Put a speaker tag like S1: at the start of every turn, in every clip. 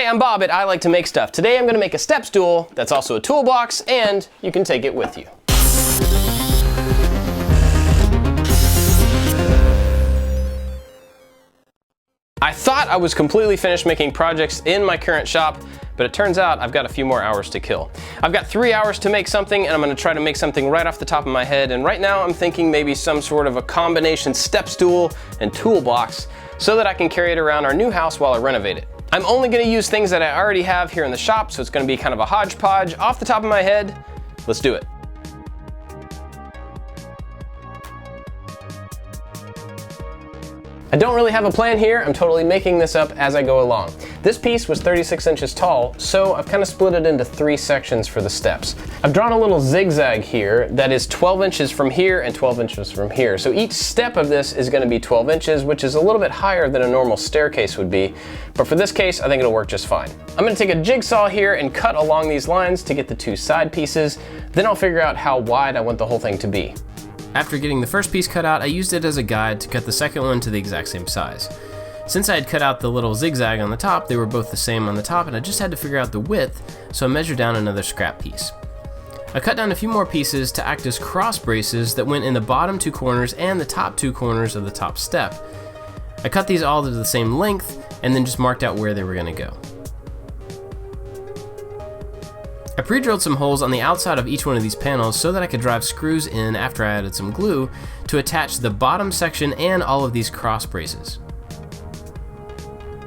S1: Hey, I'm Bob at ILikeToMakeStuff. Today I'm going to make a step stool that's also a toolbox, and you can take it with you. I thought I was completely finished making projects in my current shop, but it turns out I've got a few more hours to kill. I've got 3 hours to make something, and I'm going to try to make something right off the top of my head, and right now I'm thinking maybe some sort of a combination step stool and toolbox so that I can carry it around our new house while I renovate it. I'm only going to use things that I already have here in the shop, so it's going to be kind of a hodgepodge. Off the top of my head, let's do it. I don't really have a plan here. I'm totally making this up as I go along. This piece was 36 inches tall, so I've kind of split it into 3 sections for the steps. I've drawn a little zigzag here that is 12 inches from here and 12 inches from here. So each step of this is going to be 12 inches, which is a little bit higher than a normal staircase would be. But for this case, I think it'll work just fine. I'm going to take a jigsaw here and cut along these lines to get the 2 side pieces. Then I'll figure out how wide I want the whole thing to be. After getting the first piece cut out, I used it as a guide to cut the second one to the exact same size. Since I had cut out the little zigzag on the top, they were both the same on the top, and I just had to figure out the width, so I measured down another scrap piece. I cut down a few more pieces to act as cross braces that went in the bottom 2 corners and the top 2 corners of the top step. I cut these all to the same length, and then just marked out where they were going to go. I pre-drilled some holes on the outside of each one of these panels so that I could drive screws in after I added some glue to attach the bottom section and all of these cross braces.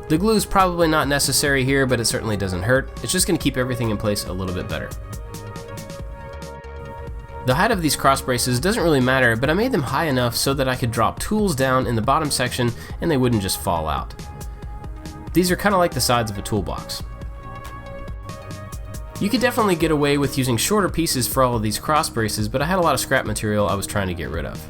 S1: The glue is probably not necessary here, but it certainly doesn't hurt. It's just going to keep everything in place a little bit better. The height of these cross braces doesn't really matter, but I made them high enough so that I could drop tools down in the bottom section and they wouldn't just fall out. These are kind of like the sides of a toolbox. You could definitely get away with using shorter pieces for all of these cross braces, but I had a lot of scrap material I was trying to get rid of.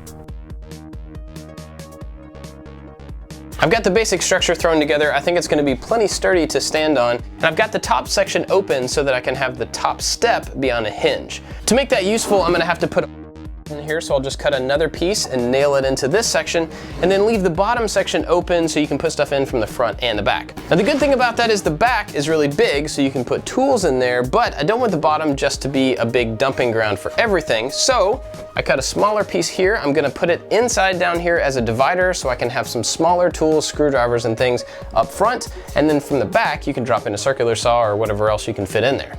S1: I've got the basic structure thrown together. I think it's going to be plenty sturdy to stand on, and I've got the top section open so that I can have the top step be on a hinge. To make that useful, I'm going to have to put in here, so I'll just cut another piece and nail it into this section, and then leave the bottom section open so you can put stuff in from the front and the back. Now the good thing about that is the back is really big, so you can put tools in there, but I don't want the bottom just to be a big dumping ground for everything, so I cut a smaller piece here. I'm gonna put it inside down here as a divider so I can have some smaller tools, screwdrivers and things up front, and then from the back you can drop in a circular saw or whatever else you can fit in there.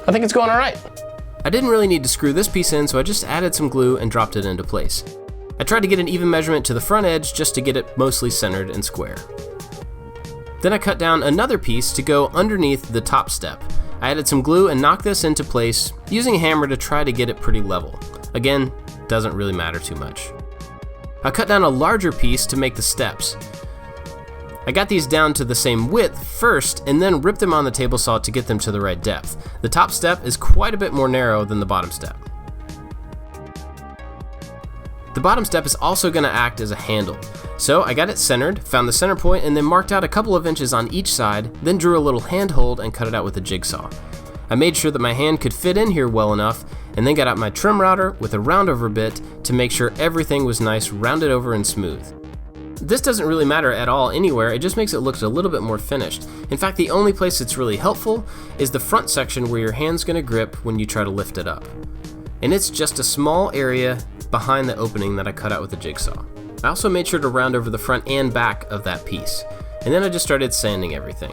S1: I think it's going all right. I didn't really need to screw this piece in, so I just added some glue and dropped it into place. I tried to get an even measurement to the front edge just to get it mostly centered and square. Then I cut down another piece to go underneath the top step. I added some glue and knocked this into place using a hammer to try to get it pretty level. Again, doesn't really matter too much. I cut down a larger piece to make the steps. I got these down to the same width first and then ripped them on the table saw to get them to the right depth. The top step is quite a bit more narrow than the bottom step. The bottom step is also going to act as a handle. So I got it centered, found the center point, and then marked out a couple of inches on each side, then drew a little handhold and cut it out with a jigsaw. I made sure that my hand could fit in here well enough, and then got out my trim router with a roundover bit to make sure everything was nice, rounded over and smooth. This doesn't really matter at all anywhere, it just makes it look a little bit more finished. In fact, the only place it's really helpful is the front section where your hand's gonna grip when you try to lift it up. And it's just a small area behind the opening that I cut out with a jigsaw. I also made sure to round over the front and back of that piece. And then I just started sanding everything.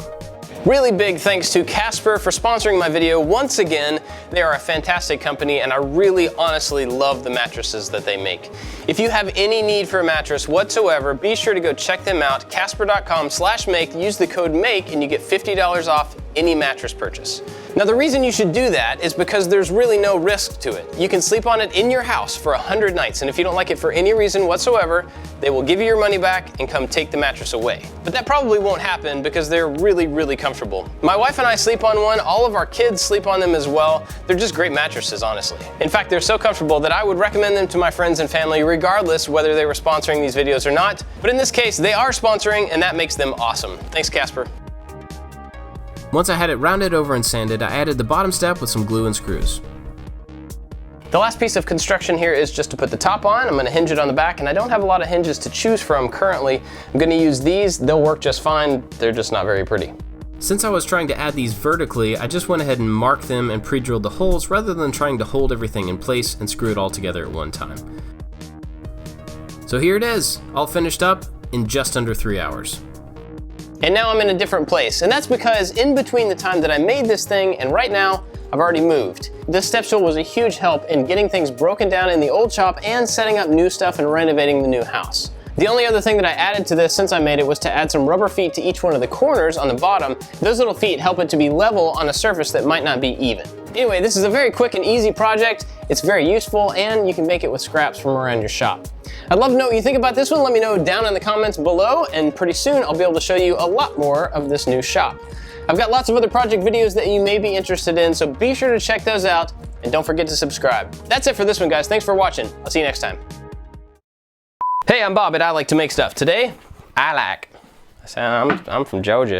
S1: Really big thanks to Casper for sponsoring my video once again. They are a fantastic company and I really honestly love the mattresses that they make. If you have any need for a mattress whatsoever, be sure to go check them out, casper.com/make, use the code MAKE and you get $50 off any mattress purchase. Now the reason you should do that is because there's really no risk to it. You can sleep on it in your house for 100 nights, and if you don't like it for any reason whatsoever, they will give you your money back and come take the mattress away. But that probably won't happen because they're really comfortable. My wife and I sleep on one, all of our kids sleep on them as well. They're just great mattresses, honestly. In fact, they're so comfortable that I would recommend them to my friends and family regardless whether they were sponsoring these videos or not. But in this case, they are sponsoring and that makes them awesome. Thanks, Casper. Once I had it rounded over and sanded, I added the bottom step with some glue and screws. The last piece of construction here is just to put the top on. I'm going to hinge it on the back, and I don't have a lot of hinges to choose from currently. I'm going to use these. They'll work just fine. They're just not very pretty. Since I was trying to add these vertically, I just went ahead and marked them and pre-drilled the holes rather than trying to hold everything in place and screw it all together at one time. So here it is, all finished up in just under 3 hours.
S2: And now I'm in a different place, and that's because in between the time that I made this thing and right now, I've already moved. This step stool was a huge help in getting things broken down in the old shop and setting up new stuff and renovating the new house. The only other thing that I added to this since I made it was to add some rubber feet to each one of the corners on the bottom. Those little feet help it to be level on a surface that might not be even. Anyway, this is a very quick and easy project. It's very useful, and you can make it with scraps from around your shop. I'd love to know what you think about this one. Let me know down in the comments below, and pretty soon I'll be able to show you a lot more of this new shop. I've got lots of other project videos that you may be interested in, so be sure to check those out, and don't forget to subscribe. That's it for this one, guys. Thanks for watching. I'll see you next time. Hey, I'm Bob at ILikeToMakeStuff. Today, I'm from Georgia.